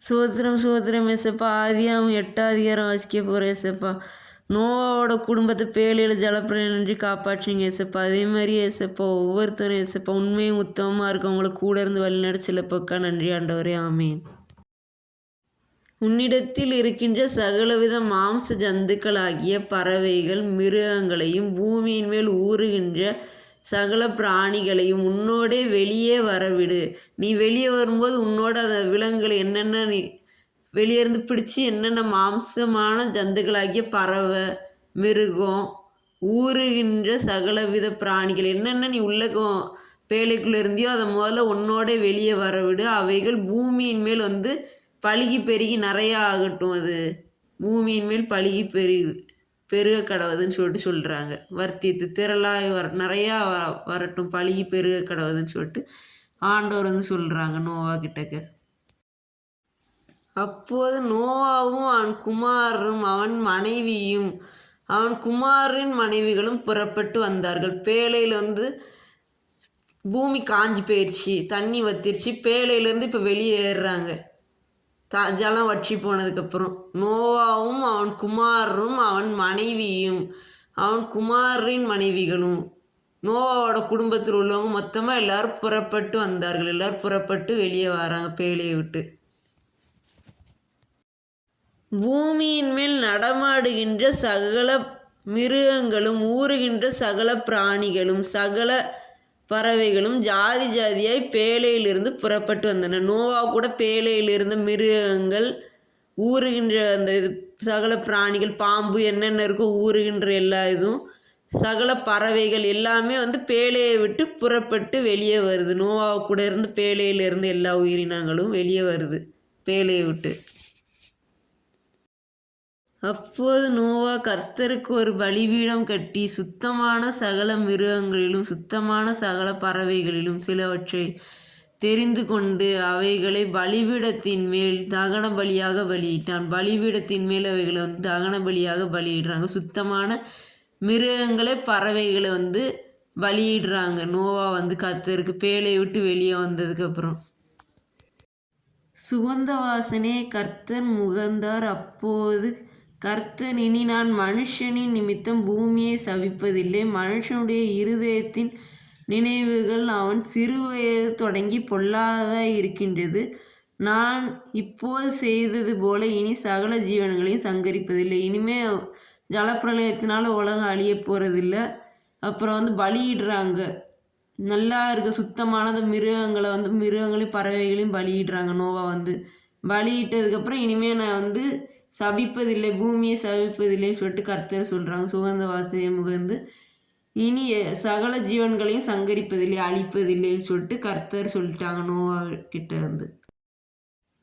சோத்திரம் சோத்திரம் ஏசப்பா. ஆதியாகமம் 8ஆம் அதிகாரம் வாசிக்க போகிறேன் ஏசப்பா. நோவாவோட குடும்பத்தை பேழையில் ஜலப்பிரளயம் நின்று காப்பாற்றிங்க ஏசப்பா. அதே மாதிரி ஏசப்பா ஒவ்வொருத்தரும் ஏசப்பா உண்மையும் உத்தமமாக இருக்கவங்கள கூட இருந்து வழி நடச்சலப்பக்கா. நன்றி ஆண்டவரே, ஆமேன். உன்னிடத்தில் இருக்கின்ற சகலவித மாம்ச ஜந்துக்களாகிய பறவைகள் மிருகங்களையும் பூமியின் மேல் ஊறுகின்ற சகல பிராணிகளையும் உன்னோடே வெளியே வரவிடு. நீ வெளியே வரும்போது உன்னோட அந்த விலங்குகளை என்னென்ன நீ வெளியே இருந்து பிடிச்சி என்னென்ன மாம்சமான ஜந்துக்களாகிய பறவை மிருகம் ஊறுகின்ற சகலவித பிராணிகள் என்னென்ன நீ உள்ள பேழைக்குள்ளே இருந்தியோ அதை முதல்ல உன்னோட வெளியே வரவிடு. அவைகள் பூமியின் மேல் பழுகி பெருகி நிறையா ஆகட்டும். அது பூமியின் மேல் பழுகி பெருக கடவுதுன்னு சொல்கிறாங்க. வர்த்தித்து திரளாக நிறையா வரட்டும், பழுகி பெருக கடவுதுன்னு சொல்லிட்டு ஆண்டவர் சொல்கிறாங்க நோவா கிட்டக்க. அப்போது நோவாவும் அவன் குமாரரும் அவன் மனைவியும் அவன் குமாரின் மனைவிகளும் புறப்பட்டு வந்தார்கள். பேழையில் பூமி காஞ்சி போயிடுச்சு, தண்ணி வத்திருச்சு. பேழையிலேருந்து இப்போ வெளியேறுறாங்க. ஜலம் வற்றி போனதுக்கப்புறம் நோவாவும் அவன் குமாரரும் அவன் மனைவியும் அவன் குமாரின் மனைவிகளும் நோவாவோட குடும்பத்தில் உள்ளவங்க மொத்தமாக எல்லோரும் புறப்பட்டு வந்தார்கள். எல்லோரும் புறப்பட்டு வெளியே வராங்க பேழையை விட்டு. பூமியின் மேல் நடமாடுகின்ற சகல மிருகங்களும் ஊறுகின்ற சகல பிராணிகளும் சகல பறவைகளும் ஜாதி ஜாதியாய் பேழையிலிருந்து புறப்பட்டு வந்தன. நோவா கூட பேழையிலிருந்து மிருகங்கள் ஊறுகின்ற அந்த சகல பிராணிகள் பாம்பு என்னென்ன இருக்கோ ஊறுகின்ற எல்லா இதுவும் சகல பறவைகள் எல்லாமே பேழையை விட்டு புறப்பட்டு வெளியே வருது. நோவா கூட இருந்து பேழையிலிருந்து எல்லா உயிரினங்களும் வெளியே வருது பேழையை விட்டு. அப்போது நோவா கர்த்தருக்கு ஒரு பலிபீடம் கட்டி சுத்தமான சகல மிருகங்களிலும் சுத்தமான சகல பறவைகளிலும் சிலவற்றை தெரிந்து கொண்டு அவைகளை பலிபீடத்தின் மேல் தகன பலியாக பலியிட்டான். பலிபீடத்தின் மேல் அவைகளை தகன பலியாக பலியிடுறாங்க. சுத்தமான மிருகங்களை பறவைகளை பலியிடுறாங்க. நோவா கர்த்தருக்கு பேழையை விட்டு வெளியே வந்ததுக்கப்புறம். சுகந்த வாசனே கர்த்தர் முகந்தார். அப்போது கர்த்தர், இனி நான் மனுஷனின் நிமித்தம் பூமியை சபிப்பதில்லை. மனுஷனுடைய இருதயத்தின் நினைவுகள் அவன் சிறுவயது தொடங்கி பொல்லாததாய் இருக்கின்றது. நான் இப்போது செய்தது போல இனி சகல ஜீவன்களையும் சங்கரிப்பதில்லை. இனிமேல் ஜலப்பிரளயத்தினால உலகம் அழிய போகிறதில்ல. அப்புறம் பலியிடுறாங்க. நல்லா இருக்க சுத்தமானது மிருகங்களை மிருகங்களையும் பறவைகளையும் பலியிடுறாங்க. நோவா பலியிட்டதுக்கப்புறம் இனிமேல் நான் சபிப்பதில்லை, பூமியை சபிப்பதில்லைன்னு சொல்லிட்டு கர்த்தர் சொல்கிறாங்க. சுகந்த வாசனையை முகந்து இனி சகல ஜீவன்களையும் சங்கரிப்பதில்லை, அழிப்பதில்லைன்னு சொல்லிட்டு கர்த்தர் சொல்லிட்டாங்க நோவா கிட்ட.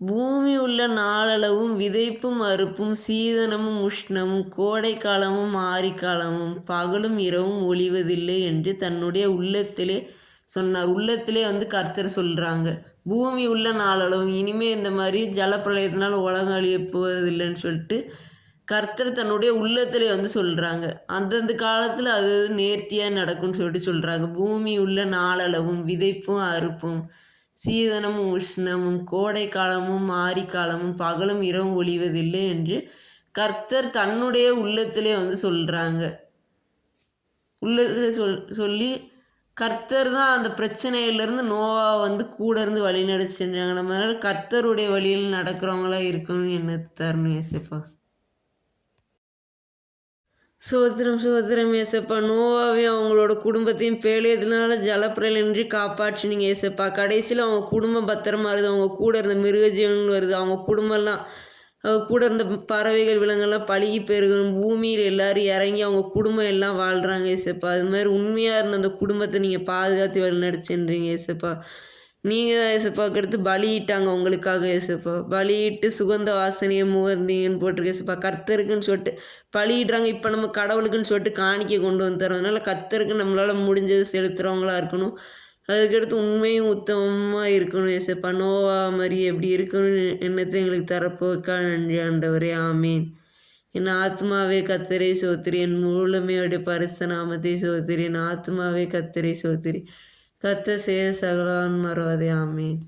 பூமி உள்ள நாளளவும் விதைப்பும் அறுப்பும் சீதனமும் உஷ்ணமும் கோடை காலமும் ஆரிக்காலமும் பகலும் இரவும் ஒழிவதில்லை என்று தன்னுடைய உள்ளத்திலே சொன்னார். உள்ளத்திலே கர்த்தர் சொல்கிறாங்க. பூமி உள்ள நாளளவும் இனிமேல் இந்த மாதிரி ஜலப்பிரளயத்தினால உலகம் அழிய போவதில்லைன்னு சொல்லிட்டு கர்த்தர் தன்னுடைய உள்ளத்திலே சொல்கிறாங்க. அந்தந்த காலத்தில் அது நேர்த்தியாக நடக்கும்னு சொல்லிட்டு சொல்கிறாங்க. பூமி உள்ள நாளளவும் விதைப்பும் அறுப்பும் சீதனமும் உஷ்ணமும் கோடை காலமும் ஆரிக்காலமும் பகலும் இரவும் ஒழிவதில்லை என்று கர்த்தர் தன்னுடைய உள்ளத்திலே சொல்கிறாங்க. உள்ளத்தில் சொல்லி கர்த்தர் தான் அந்த பிரச்சனையிலேருந்து நோவா கூட இருந்து வழி நடத்தி செஞ்சாங்க. நம்மளால கர்த்தருடைய வழியில் நடக்கிறவங்களா இருக்கணும்னு எண்ணத்தை தரணும் ஏசப்பா. சோத்திரம் சோத்திரம் ஏசப்பா. நோவாவையும் அவங்களோட குடும்பத்தையும் பேழையதுனால ஜலப்பிரளயின்றி காப்பாற்றினீங்க ஏசப்பா. கடைசியில் அவங்க குடும்பம் பத்திரமா வருது. அவங்க கூட இருந்த மிருகஜீவன்கள் வருது. அவங்க குடும்பம்லாம் கூட இருந்த பறவைகள் விலங்கெல்லாம் பழுகி பெருகணும். பூமியில் எல்லோரும் இறங்கி அவங்க குடும்பம் எல்லாம் வாழ்கிறாங்க ஏசப்பா. அது மாதிரி உண்மையாக இருந்த அந்த குடும்பத்தை நீங்கள் பாதுகாத்து வழிநடச்சுன்றீங்க ஏசப்பா. நீங்கள் தான் ஏசப்பாவுக்கு எடுத்து பலியிட்டாங்க உங்களுக்காக ஏசப்பா. பலியிட்டு சுகந்த வாசனையை முகர்ந்தீங்கன்னு போட்டிருக்கு ஏசப்பா. கர்த்தருக்குன்னு சொல்லிட்டு பலியிடுறாங்க. இப்போ நம்ம கடவுளுக்குன்னு சொல்லிட்டு காணிக்கை கொண்டு தரோம். அதனால் கர்த்தருக்கு நம்மளால் முடிஞ்சது செலுத்துகிறவங்களா இருக்கணும். அதுக்கடுத்து உண்மையும் உத்தமமாக இருக்கணும் ஏசப்பா. நோவா மாதிரி எப்படி இருக்கணும்னு எண்ணத்தை எங்களுக்கு தரப்போக்கா. நன்றி ஆண்டவரே, ஆமீன். என் ஆத்மாவே கர்த்தரை சோத்திரி, என் முழுமையோடைய பரிசு நாமத்தை சோத்திரி. என் ஆத்மாவே கர்த்தரை சோத்திரி, கர்த்தர் செய்த சகலவான் மறவாதே. ஆமீன்.